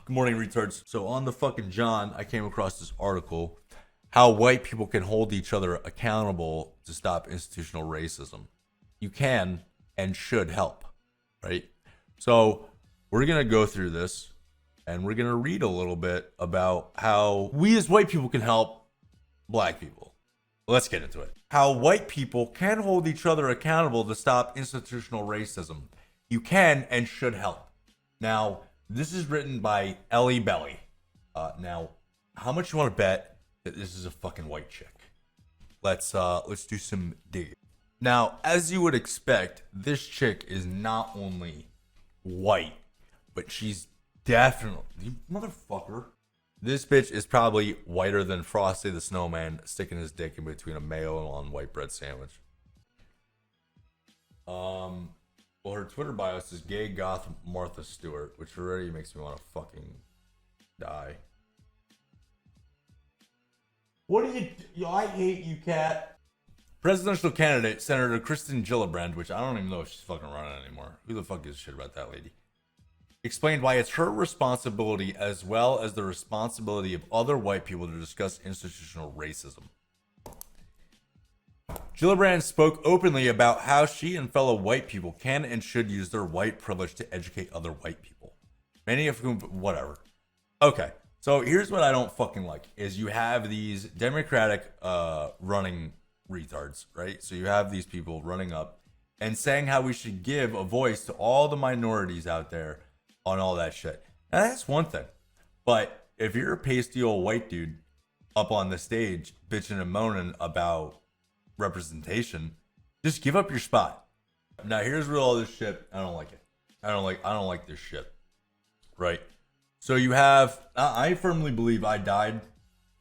Good morning, retards. So on the fucking John, I came across this article, how white people can hold each other accountable to stop institutional racism. You can and should help, right? So we're gonna go through this and we're gonna read a little bit about how we as white people can help black people. Let's get into it. How white people can hold each other accountable to stop institutional racism. You can and should help. Now, this is written by Ellie Belly. Now, how much you want to bet that this is a fucking white chick? Let's do some digging. Now, as you would expect, this chick is not only white, but she's definitely motherfucker. This bitch is probably whiter than Frosty the Snowman sticking his dick in between a mayo and white bread sandwich. Well, her Twitter bio says gay goth Martha Stewart, which already makes me want to fucking die. What do you... Yo, I hate you, cat. Presidential candidate, Senator Kristen Gillibrand, which I don't even know if she's fucking running anymore. Who the fuck gives a shit about that lady? Explained why it's her responsibility as well as the responsibility of other white people to discuss institutional racism. Gillibrand spoke openly about how she and fellow white people can and should use their white privilege to educate other white people. Many of whom, whatever. Okay, so here's what I don't fucking like, is you have these Democratic running retards, right? So you have these people running up and saying how we should give a voice to all the minorities out there on all that shit. Now that's one thing. But if you're a pasty old white dude up on the stage bitching and moaning about representation, just give up your spot. Now here's where all this shit, I don't like it. I don't like this shit. Right? So you have, I firmly believe I died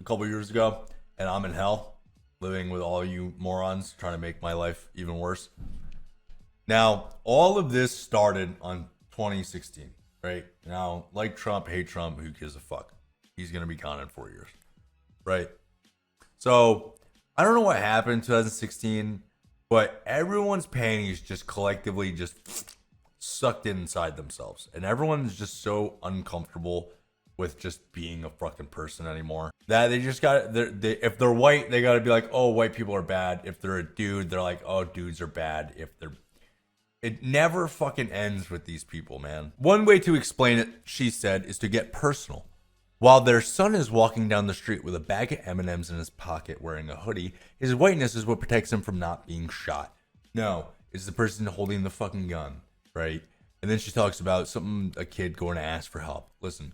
a couple years ago and I'm in hell living with all you morons trying to make my life even worse. Now, all of this started on 2016, right? Now, like Trump, hate Trump, who gives a fuck? He's going to be gone in 4 years, right? So I don't know what happened in 2016, but everyone's panties just collectively just sucked inside themselves. And everyone's just so uncomfortable with just being a fucking person anymore that they just got, if they're white, they got to be like, oh, white people are bad. If they're a dude, they're like, oh, dudes are bad. It never fucking ends with these people, man. One way to explain it, she said, is to get personal. While their son is walking down the street with a bag of M&Ms in his pocket wearing a hoodie, his whiteness is what protects him from not being shot. No, it's the person holding the fucking gun, right? And then she talks about a kid going to ask for help. Listen,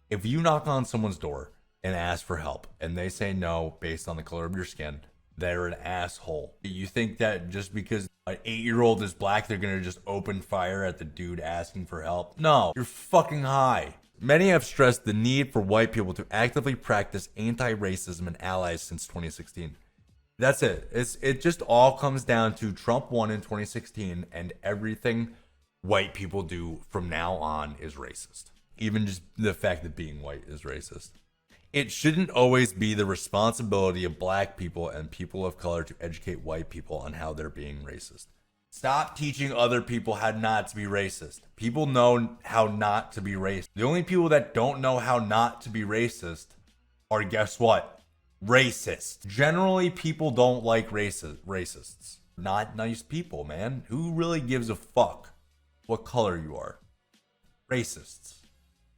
if you knock on someone's door and ask for help and they say no based on the color of your skin, they're an asshole. You think that just because an 8-year-old is black, they're going to just open fire at the dude asking for help? No, you're fucking high. Many have stressed the need for white people to actively practice anti-racism and allies since 2016. That's it. It just all comes down to Trump won in 2016 and everything white people do from now on is racist. Even just the fact that being white is racist. It shouldn't always be the responsibility of black people and people of color to educate white people on how they're being racist. Stop teaching other people how not to be racist. People know how not to be racist. The only people that don't know how not to be racist are, guess what? Racists. Generally, people don't like racists. Not nice people, man. Who really gives a fuck what color you are? Racists.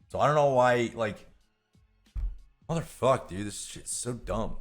So I don't know why, like, motherfuck, dude, this shit's so dumb.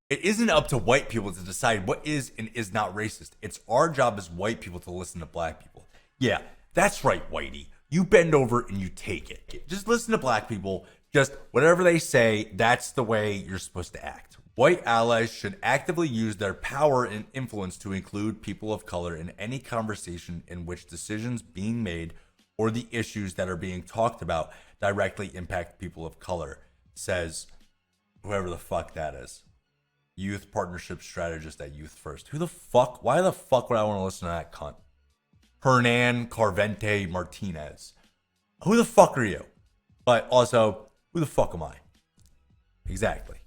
It isn't up to white people to decide what is and is not racist. It's our job as white people to listen to black people. Yeah, that's right, whitey. You bend over and you take it. Just listen to black people. Just whatever they say, that's the way you're supposed to act. White allies should actively use their power and influence to include people of color in any conversation in which decisions being made or the issues that are being talked about directly impact people of color, says whoever the fuck that is. Youth partnership strategist at Youth First. Who the fuck? Why the fuck would I want to listen to that cunt? Hernan Carvente Martinez. Who the fuck are you? But also, who the fuck am I? Exactly.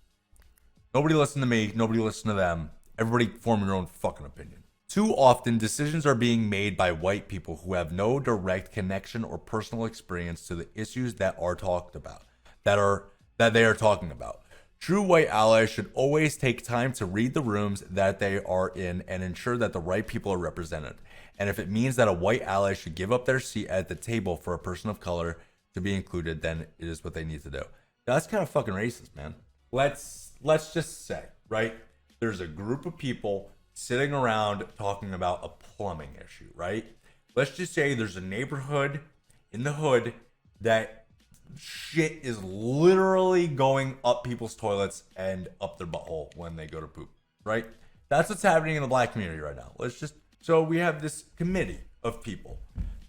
Nobody listen to me. Nobody listen to them. Everybody form your own fucking opinion. Too often, decisions are being made by white people who have no direct connection or personal experience to the issues that are talked about, that they are talking about. True white allies should always take time to read the rooms that they are in and ensure that the right people are represented. And if it means that a white ally should give up their seat at the table for a person of color to be included, then it is what they need to do. That's kind of fucking racist, man. Let's just say, right? There's a group of people sitting around talking about a plumbing issue, right? Let's just say there's a neighborhood in the hood that shit is literally going up people's toilets and up their butthole when they go to poop, right? That's what's happening in the black community right now. So we have this committee of people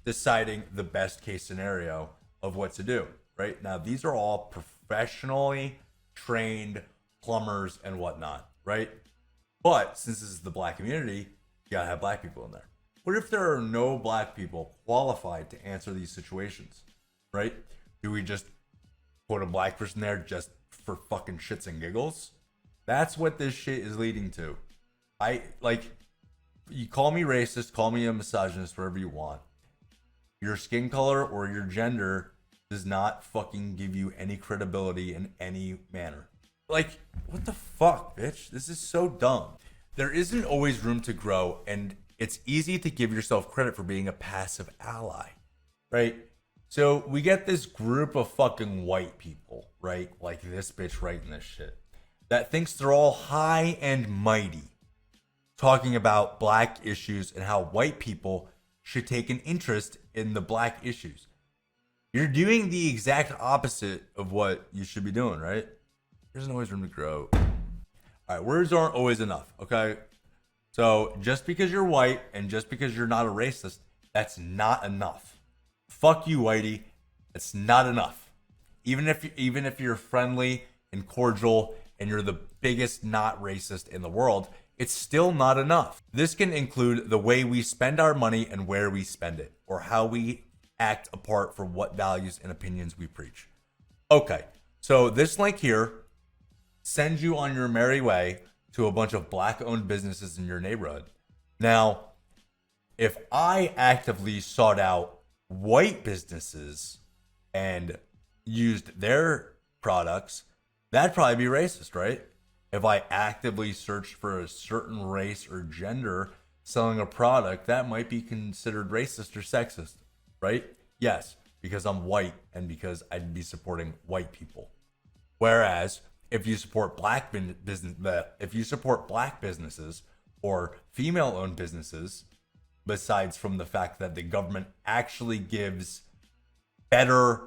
deciding the best case scenario of what to do, right? Now, these are all professionally trained plumbers and whatnot, right? But since this is the black community, you gotta have black people in there. What if there are no black people qualified to answer these situations, right? Do we just put a black person there just for fucking shits and giggles? That's what this shit is leading to. You call me racist, call me a misogynist, whatever you want. Your skin color or your gender does not fucking give you any credibility in any manner. Like, what the fuck, bitch? This is so dumb. There isn't always room to grow, and it's easy to give yourself credit for being a passive ally, right? So we get this group of fucking white people, right? Like this bitch writing this shit, that thinks they're all high and mighty, talking about black issues and how white people should take an interest in the black issues. You're doing the exact opposite of what you should be doing, right? There's always room to grow. All right, words aren't always enough, okay? So just because you're white and just because you're not a racist, that's not enough. Fuck you, whitey. It's not enough. Even if you're friendly and cordial and you're the biggest not racist in the world, it's still not enough. This can include the way we spend our money and where we spend it, or how we act apart from what values and opinions we preach. Okay, so this link here sends you on your merry way to a bunch of black-owned businesses in your neighborhood. Now, if I actively sought out white businesses and used their products, that'd probably be racist, right? If I actively searched for a certain race or gender selling a product, that might be considered racist or sexist, right? Yes, because I'm white and because I'd be supporting white people. Whereas if you support black businesses or female-owned businesses, besides from the fact that the government actually gives better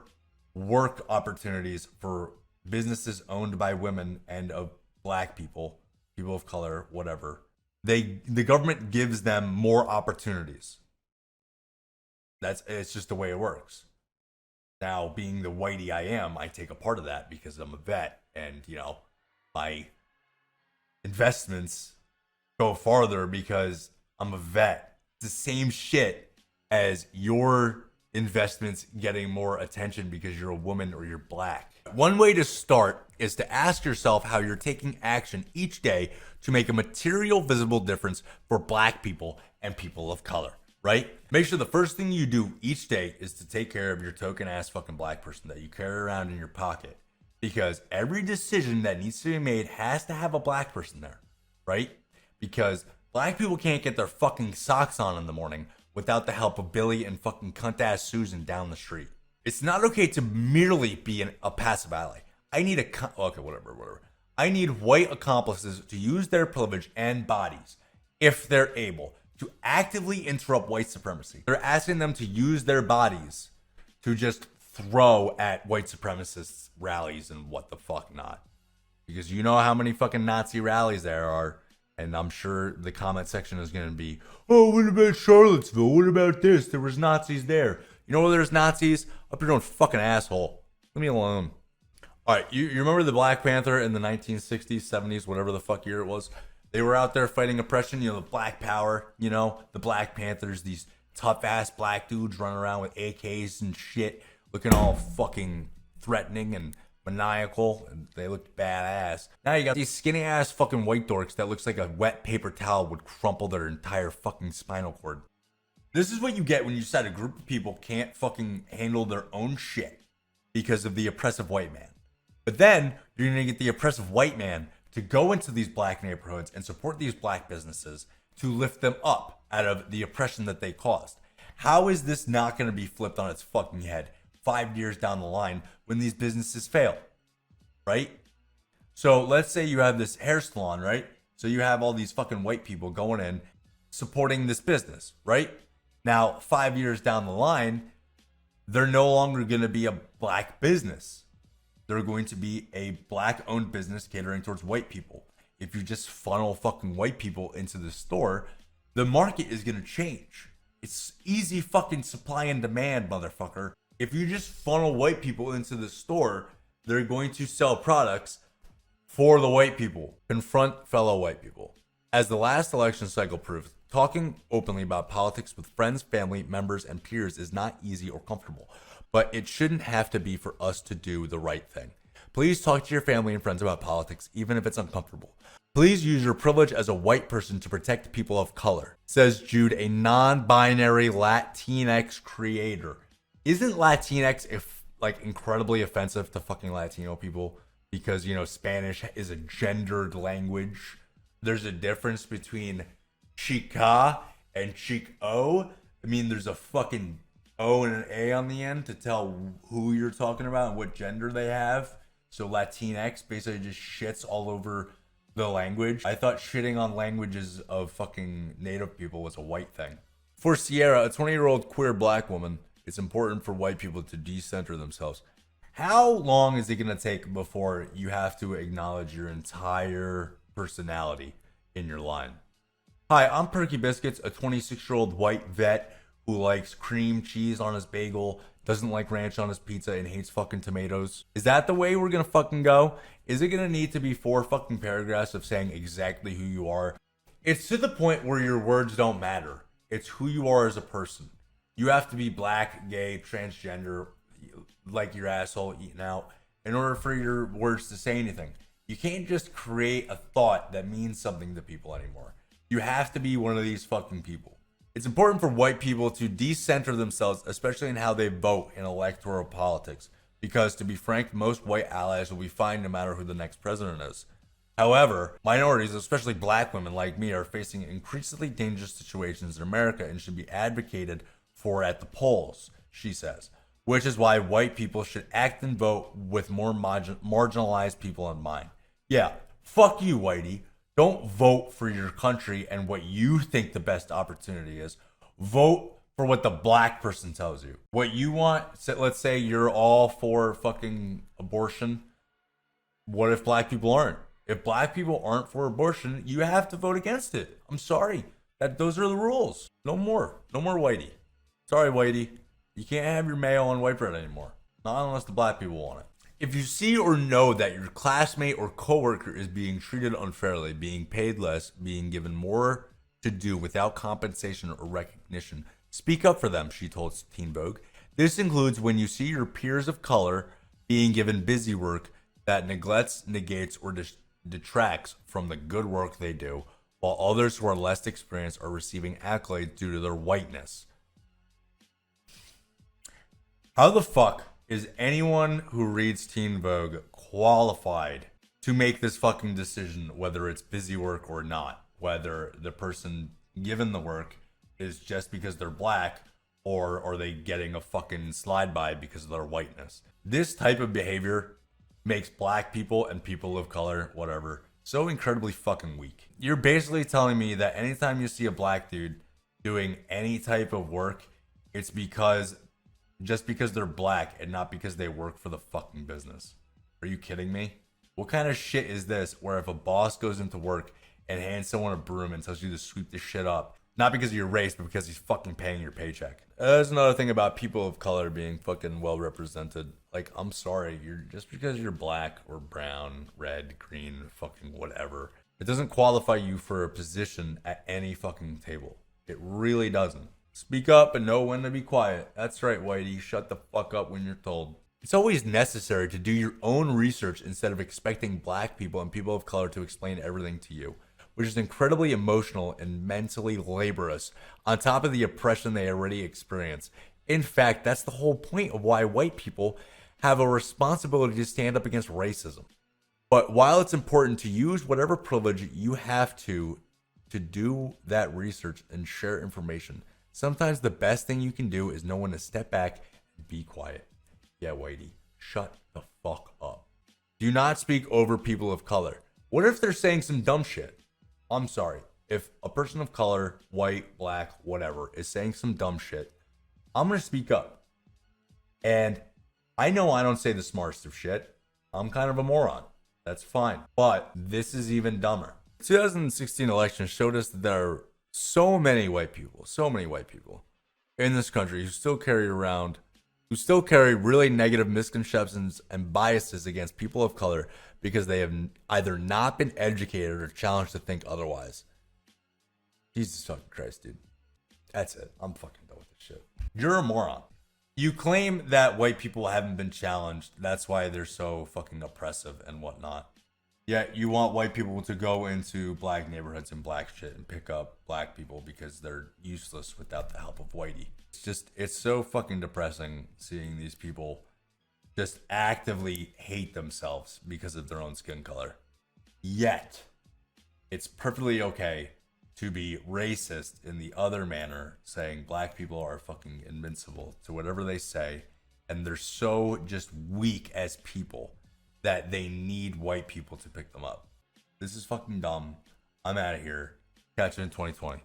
work opportunities for businesses owned by women and of black people, people of color, whatever, the government gives them more opportunities. It's just the way it works. Now, being the whitey I am, I take a part of that because I'm a vet, and my investments go farther because I'm a vet. It's the same shit as your investments getting more attention because you're a woman or you're black. One way to start is to ask yourself how you're taking action each day to make a material visible difference for black people and people of color, right? Make sure the first thing you do each day is to take care of your token ass fucking black person that you carry around in your pocket, because every decision that needs to be made has to have a black person there, right? Because black people can't get their fucking socks on in the morning without the help of Billy and fucking cunt ass Susan down the street. It's not okay to merely be a passive ally. I need whatever. I need white accomplices to use their privilege and bodies, if they're able, to actively interrupt white supremacy. They're asking them to use their bodies to just throw at white supremacists rallies and what the fuck not. Because you know how many fucking Nazi rallies there are. And I'm sure the comment section is going to be, oh, what about Charlottesville? What about this? There was Nazis there. You know where there's Nazis? Up your own fucking asshole. Leave me alone. All right, you remember the Black Panther in the 1960s, 70s, whatever the fuck year it was? They were out there fighting oppression, the Black Power, the Black Panthers, these tough-ass black dudes running around with AKs and shit, looking all fucking threatening and maniacal, and they looked badass. Now you got these skinny ass fucking white dorks that looks like a wet paper towel would crumple their entire fucking spinal cord. This is what you get when you decide a group of people can't fucking handle their own shit because of the oppressive white man. But then you're gonna get the oppressive white man to go into these black neighborhoods and support these black businesses to lift them up out of the oppression that they caused. How is this not gonna be flipped on its fucking head 5 years down the line when these businesses fail, right? So let's say you have this hair salon, right? So you have all these fucking white people going in supporting this business, right? Now, 5 years down the line, they're no longer going to be a black business. They're going to be a black-owned business catering towards white people. If you just funnel fucking white people into the store, the market is going to change. It's easy fucking supply and demand, motherfucker. If you just funnel white people into the store, they're going to sell products for the white people. Confront fellow white people. As the last election cycle proved, talking openly about politics with friends, family, members, and peers is not easy or comfortable, but it shouldn't have to be for us to do the right thing. Please talk to your family and friends about politics, even if it's uncomfortable. Please use your privilege as a white person to protect people of color, says Jude, a non-binary Latinx creator. Isn't Latinx incredibly offensive to fucking Latino people? Because, you know, Spanish is a gendered language. There's a difference between chica and chico. I mean, there's a fucking O and an A on the end to tell who you're talking about and what gender they have. So Latinx basically just shits all over the language. I thought shitting on languages of fucking native people was a white thing. For Sierra, a 20-year-old queer black woman, it's important for white people to decenter themselves. How long is it going to take before you have to acknowledge your entire personality in your line? Hi, I'm Perky Biscuits, a 26-year-old white vet who likes cream cheese on his bagel, doesn't like ranch on his pizza, and hates fucking tomatoes. Is that the way we're going to fucking go? Is it going to need to be 4 fucking paragraphs of saying exactly who you are? It's to the point where your words don't matter. It's who you are as a person. You have to be black, gay, transgender, like your asshole eating out, in order for your words to say anything. You can't just create a thought that means something to people anymore. You have to be one of these fucking people. It's important for white people to decenter themselves, especially in how they vote in electoral politics, because to be frank, most white allies will be fine no matter who the next president is. However, minorities, especially black women like me, are facing increasingly dangerous situations in America and should be advocated for at the polls, she says. Which is why white people should act and vote with more marginalized people in mind. Yeah, fuck you, whitey. Don't vote for your country and what you think the best opportunity is. Vote for what the black person tells you. What you want, let's say you're all for fucking abortion. What if black people aren't? If black people aren't for abortion, you have to vote against it. I'm sorry. Those are the rules. No more. No more whitey. Sorry, whitey. You can't have your mayo on white bread anymore. Not unless the black people want it. If you see or know that your classmate or coworker is being treated unfairly, being paid less, being given more to do without compensation or recognition, speak up for them, she told Teen Vogue. This includes when you see your peers of color being given busy work that neglects, negates, or detracts from the good work they do, while others who are less experienced are receiving accolades due to their whiteness. How the fuck is anyone who reads Teen Vogue qualified to make this fucking decision, whether it's busy work or not? Whether the person given the work is just because they're black, or are they getting a fucking slide by because of their whiteness? This type of behavior makes black people and people of color, whatever, so incredibly fucking weak. You're basically telling me that anytime you see a black dude doing any type of work, it's just because they're black and not because they work for the fucking business. Are you kidding me? What kind of shit is this where if a boss goes into work and hands someone a broom and tells you to sweep the shit up, not because of your race, but because he's fucking paying your paycheck? There's another thing about people of color being fucking well represented. Like, I'm sorry, just because you're black or brown, red, green, fucking whatever, it doesn't qualify you for a position at any fucking table. It really doesn't. Speak up and know when to be quiet. That's right, whitey. Shut the fuck up when you're told. It's always necessary to do your own research instead of expecting black people and people of color to explain everything to you, which is incredibly emotional and mentally laborious on top of the oppression they already experience. In fact, that's the whole point of why white people have a responsibility to stand up against racism. But while it's important to use whatever privilege you have to do that research and share information, sometimes the best thing you can do is know when to step back and be quiet. Yeah, Whitey, shut the fuck up. Do not speak over people of color. What if they're saying some dumb shit? I'm sorry. If a person of color, white, black, whatever, is saying some dumb shit, I'm going to speak up. And I know I don't say the smartest of shit. I'm kind of a moron. That's fine. But this is even dumber. The 2016 election showed us that there are so many white people in this country who still carry really negative misconceptions and biases against people of color because they have either not been educated or challenged to think otherwise. Jesus fucking Christ, dude. That's it. I'm fucking done with this shit. You're a moron. You claim that white people haven't been challenged. That's why they're so fucking oppressive and whatnot. Yet you want white people to go into black neighborhoods and black shit and pick up black people because they're useless without the help of whitey. It's so fucking depressing seeing these people just actively hate themselves because of their own skin color. Yet, it's perfectly okay to be racist in the other manner, saying black people are fucking invincible to whatever they say, and they're so just weak as people that they need white people to pick them up. This is fucking dumb. I'm out of here. Catch you in 2020.